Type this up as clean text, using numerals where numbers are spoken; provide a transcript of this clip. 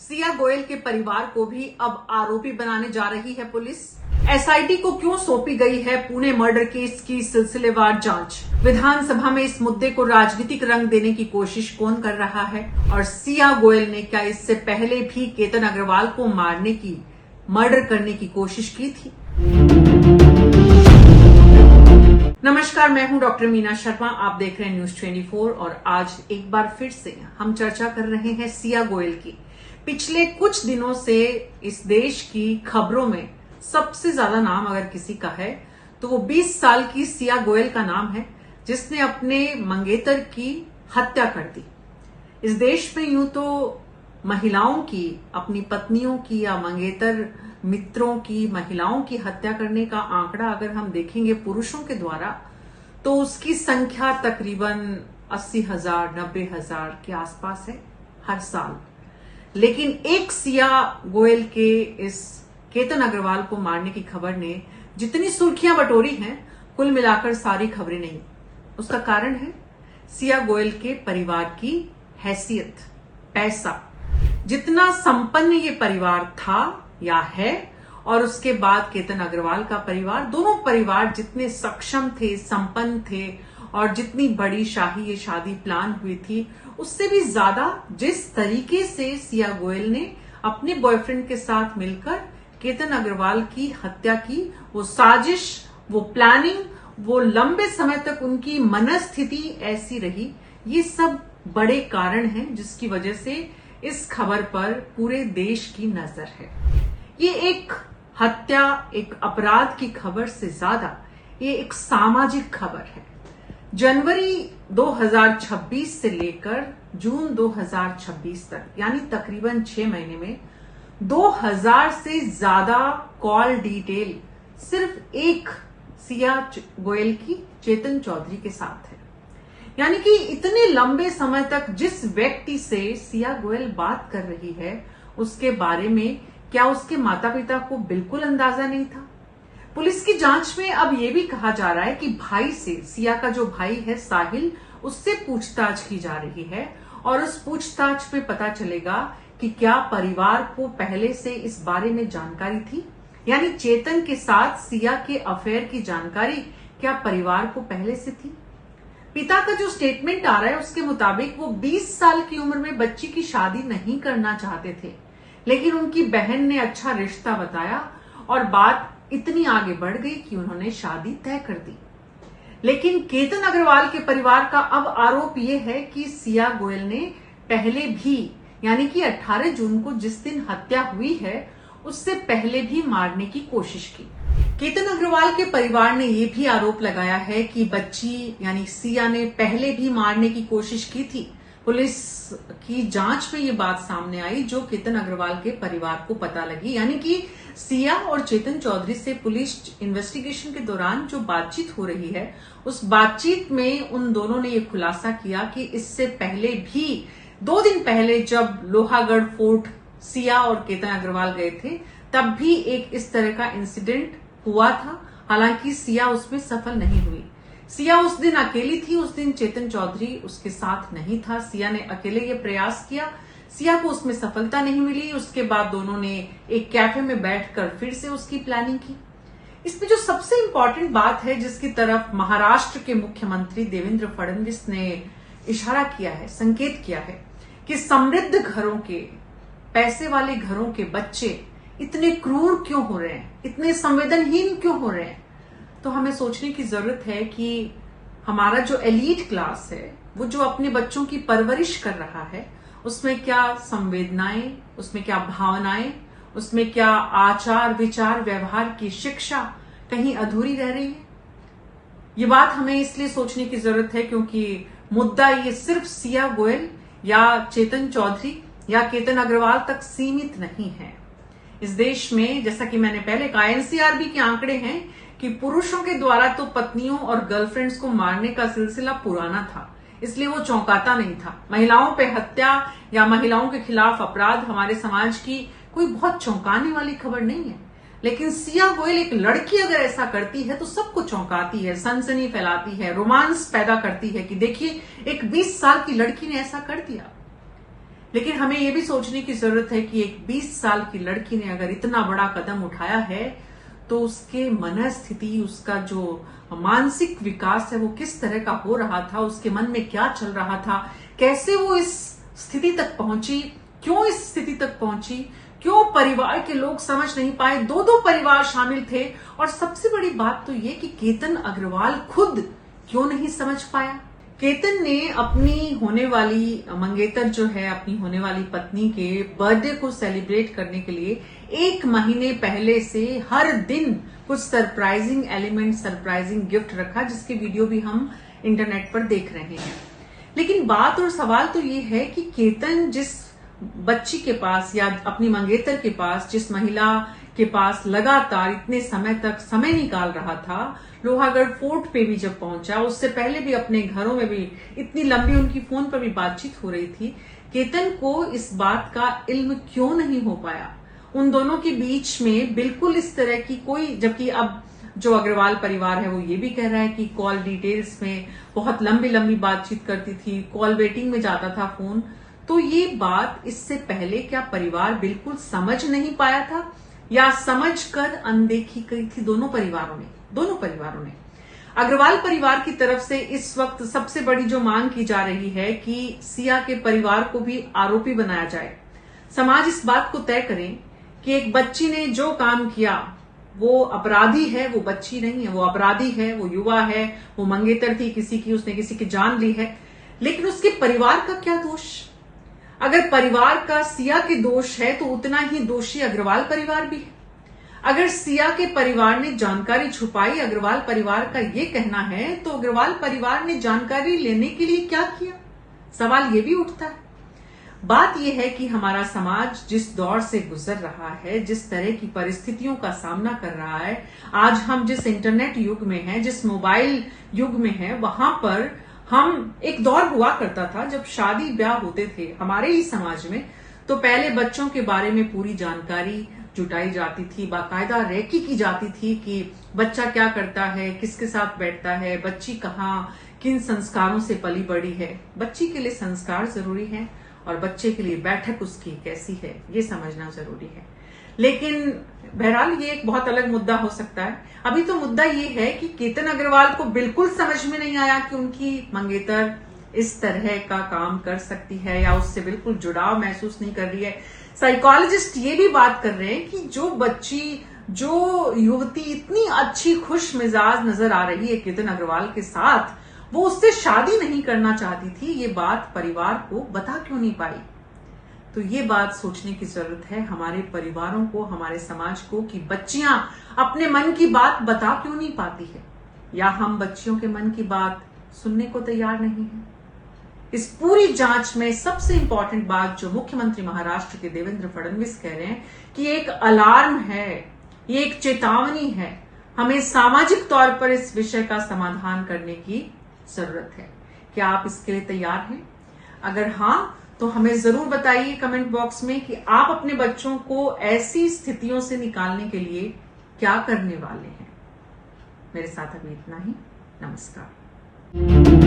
सिया गोयल के परिवार को भी अब आरोपी बनाने जा रही है पुलिस। एसआईटी को क्यों सौंपी गई है पुणे मर्डर केस की सिलसिलेवार जांच। विधानसभा में इस मुद्दे को राजनीतिक रंग देने की कोशिश कौन कर रहा है और सिया गोयल ने क्या इससे पहले भी केतन अग्रवाल को मारने की, मर्डर करने की कोशिश की थी। नमस्कार, मैं हूं डॉक्टर मीना शर्मा। आप देख रहे हैं न्यूज 24 और आज एक बार फिर से हम चर्चा कर रहे हैं सिया गोयल की। पिछले कुछ दिनों से इस देश की खबरों में सबसे ज्यादा नाम अगर किसी का है तो वो 20 साल की सिया गोयल का नाम है, जिसने अपने मंगेतर की हत्या कर दी। इस देश में यूं तो महिलाओं की, अपनी पत्नियों की या मंगेतर मित्रों की, महिलाओं की हत्या करने का आंकड़ा अगर हम देखेंगे पुरुषों के द्वारा तो उसकी संख्या तकरीबन 80,000, 90,000 के आसपास है हर साल। लेकिन एक सिया गोयल के इस केतन अग्रवाल को मारने की खबर ने जितनी सुर्खियां बटोरी हैं, कुल मिलाकर सारी खबरें नहीं। उसका कारण है सिया गोयल के परिवार की हैसियत, पैसा। जितना संपन्न ये परिवार था या है और उसके बाद केतन अग्रवाल का परिवार, दोनों परिवार जितने सक्षम थे, संपन्न थे और जितनी बड़ी शाही ये शादी प्लान हुई थी, उससे भी ज्यादा जिस तरीके से सिया गोयल ने अपने बॉयफ्रेंड के साथ मिलकर केतन अग्रवाल की हत्या की, वो साजिश, वो प्लानिंग, वो लंबे समय तक उनकी मनस्थिति ऐसी रही, ये सब बड़े कारण हैं जिसकी वजह से इस खबर पर पूरे देश की नजर है। ये एक हत्या, एक अपराध की खबर से ज्यादा ये एक सामाजिक खबर है। जनवरी 2026 से लेकर जून 2026 तक, यानी तकरीबन 6 महीने में 2000 से ज्यादा कॉल डिटेल सिर्फ एक सिया गोयल की चेतन चौधरी के साथ है। यानी कि इतने लंबे समय तक जिस व्यक्ति से सिया गोयल बात कर रही है उसके बारे में क्या उसके माता पिता को बिल्कुल अंदाजा नहीं था। पुलिस की जांच में अब यह भी कहा जा रहा है कि भाई से, सिया का जो भाई है साहिल, उससे पूछताछ की जा रही है और उस पूछताछ में पता चलेगा कि क्या परिवार को पहले से इस बारे में जानकारी थी, यानी चेतन के साथ सिया के अफेयर की जानकारी क्या परिवार को पहले से थी। पिता का जो स्टेटमेंट आ रहा है उसके मुताबिक वो 20 साल की उम्र में बच्ची की शादी नहीं करना चाहते थे, लेकिन उनकी बहन ने अच्छा रिश्ता बताया और बात इतनी आगे बढ़ गई कि उन्होंने शादी तय कर दी। लेकिन केतन अग्रवाल के परिवार का अब आरोप यह है कि सिया गोयल ने पहले भी, यानी कि 18 जून को जिस दिन हत्या हुई है उससे पहले भी मारने की कोशिश की। केतन अग्रवाल के परिवार ने यह भी आरोप लगाया है कि बच्ची यानी सिया ने पहले भी मारने की कोशिश की थी। पुलिस की जांच में ये बात सामने आई जो केतन अग्रवाल के परिवार को पता लगी, यानी कि सिया और चेतन चौधरी से पुलिस इन्वेस्टिगेशन के दौरान जो बातचीत हो रही है उस बातचीत में उन दोनों ने ये खुलासा किया कि इससे पहले भी 2 दिन पहले जब लोहागढ़ फोर्ट सिया और केतन अग्रवाल गए थे तब भी एक इस तरह का इंसिडेंट हुआ था। हालांकि सिया उसमें सफल नहीं हुई। सिया उस दिन अकेली थी, उस दिन चेतन चौधरी उसके साथ नहीं था। सिया ने अकेले ये प्रयास किया, सिया को उसमें सफलता नहीं मिली। उसके बाद दोनों ने एक कैफे में बैठकर फिर से उसकी प्लानिंग की। इसमें जो सबसे इंपॉर्टेंट बात है जिसकी तरफ महाराष्ट्र के मुख्यमंत्री देवेंद्र फडणवीस ने इशारा किया है, संकेत किया है कि समृद्ध घरों के, पैसे वाले घरों के बच्चे इतने क्रूर क्यों हो रहे हैं, इतने संवेदनहीन क्यों हो रहे हैं। तो हमें सोचने की जरूरत है कि हमारा जो एलीट क्लास है वो जो अपने बच्चों की परवरिश कर रहा है उसमें क्या संवेदनाएं, उसमें क्या भावनाएं, उसमें क्या आचार विचार व्यवहार की शिक्षा कहीं अधूरी रह रही है। ये बात हमें इसलिए सोचने की जरूरत है क्योंकि मुद्दा ये सिर्फ सिया गोयल या चेतन चौधरी या केतन अग्रवाल तक सीमित नहीं है। इस देश में, जैसा कि मैंने पहले कहा, एनसीआरबी के आंकड़े हैं कि पुरुषों के द्वारा तो पत्नियों और गर्लफ्रेंड्स को मारने का सिलसिला पुराना था, इसलिए वो चौंकाता नहीं था। महिलाओं पे हत्या या महिलाओं के खिलाफ अपराध हमारे समाज की कोई बहुत चौंकाने वाली खबर नहीं है। लेकिन सिया गोयल एक लड़की अगर ऐसा करती है तो सबको चौंकाती है, सनसनी फैलाती है, रोमांस पैदा करती है कि देखिए एक 20 साल की लड़की ने ऐसा कर दिया। लेकिन हमें यह भी सोचने की जरूरत है कि एक 20 साल की लड़की ने अगर इतना बड़ा कदम उठाया है तो उसके मनस्थिति, उसका जो मानसिक विकास है वो किस तरह का हो रहा था, उसके मन में क्या चल रहा था, कैसे वो इस स्थिति तक पहुंची, क्यों इस स्थिति तक पहुंची, क्यों परिवार के लोग समझ नहीं पाए, दो परिवार शामिल थे, और सबसे बड़ी बात तो ये कि केतन अग्रवाल खुद क्यों नहीं समझ पाया। केतन ने अपनी होने वाली मंगेतर जो है, अपनी होने वाली पत्नी के बर्थडे को सेलिब्रेट करने के लिए 1 महीने पहले से हर दिन कुछ सरप्राइजिंग एलिमेंट, सरप्राइजिंग गिफ्ट रखा, जिसके वीडियो भी हम इंटरनेट पर देख रहे हैं। लेकिन बात और सवाल तो ये है कि केतन जिस बच्ची के पास या अपनी मंगेतर के पास, जिस महिला के पास लगातार इतने समय तक समय निकाल रहा था, लोहागढ़ फोर्ट पे भी जब पहुंचा, उससे पहले भी अपने घरों में भी इतनी लंबी उनकी फोन पर भी बातचीत हो रही थी, केतन को इस बात का इल्म क्यों नहीं हो पाया। उन दोनों के बीच में बिल्कुल इस तरह की कोई, जबकि अब जो अग्रवाल परिवार है वो ये भी कह रहा है कि कॉल डिटेल्स में बहुत लंबी लंबी बातचीत करती थी, कॉल वेटिंग में जाता था फोन। तो ये बात इससे पहले क्या परिवार बिल्कुल समझ नहीं पाया था या समझकर अनदेखी की थी दोनों परिवारों ने। अग्रवाल परिवार की तरफ से इस वक्त सबसे बड़ी जो मांग की जा रही है कि सिया के परिवार को भी आरोपी बनाया जाए। समाज इस बात को तय करें कि एक बच्ची ने जो काम किया वो अपराधी है, वो बच्ची नहीं है, वो अपराधी है, वो युवा है, वो मंगेतर थी किसी की, उसने किसी की जान ली है। लेकिन उसके परिवार का क्या दोष? अगर परिवार का सिया के दोष है तो उतना ही दोषी अग्रवाल परिवार भी है। अगर सिया के परिवार ने जानकारी छुपाई, अग्रवाल परिवार का ये कहना है, तो अग्रवाल परिवार ने जानकारी लेने के लिए क्या किया? सवाल ये भी उठता है। बात यह है कि हमारा समाज जिस दौर से गुजर रहा है, जिस तरह की परिस्थितियों का सामना कर रहा है, आज हम जिस इंटरनेट युग में हैं, जिस मोबाइल युग में हैं, वहां पर हम एक दौर हुआ करता था जब शादी ब्याह होते थे हमारे ही समाज में, तो पहले बच्चों के बारे में पूरी जानकारी जुटाई जाती थी, बाकायदा रेकी की जाती थी कि बच्चा क्या करता है, किसके साथ बैठता है, बच्ची कहाँ, किन संस्कारों से पली बड़ी है। बच्ची के लिए संस्कार जरूरी है और बच्चे के लिए बैठक उसकी कैसी है ये समझना जरूरी है। लेकिन बहरहाल ये एक बहुत अलग मुद्दा हो सकता है। अभी तो मुद्दा ये है कि केतन अग्रवाल को बिल्कुल समझ में नहीं आया कि उनकी मंगेतर इस तरह का काम कर सकती है या उससे बिल्कुल जुड़ाव महसूस नहीं कर रही है। साइकोलॉजिस्ट ये भी बात कर रहे हैं कि जो बच्ची, जो युवती इतनी अच्छी खुश मिजाज नजर आ रही है केतन अग्रवाल के साथ, वो उससे शादी नहीं करना चाहती थी। ये बात परिवार को बता क्यों नहीं पाई? तो ये बात सोचने की जरूरत है हमारे परिवारों को, हमारे समाज को, कि बच्चियां अपने मन की बात बता क्यों नहीं पाती है, या हम बच्चियों के मन की बात सुनने को तैयार नहीं है। इस पूरी जांच में सबसे इंपॉर्टेंट बात जो मुख्यमंत्री महाराष्ट्र के देवेंद्र फडणवीस कह रहे हैं कि एक अलार्म है, ये एक चेतावनी है, हमें सामाजिक तौर पर इस विषय का समाधान करने की जरूरत है। क्या आप इसके लिए तैयार हैं? अगर हाँ तो हमें जरूर बताइए कमेंट बॉक्स में कि आप अपने बच्चों को ऐसी स्थितियों से निकालने के लिए क्या करने वाले हैं। मेरे साथ अभी इतना ही। नमस्कार।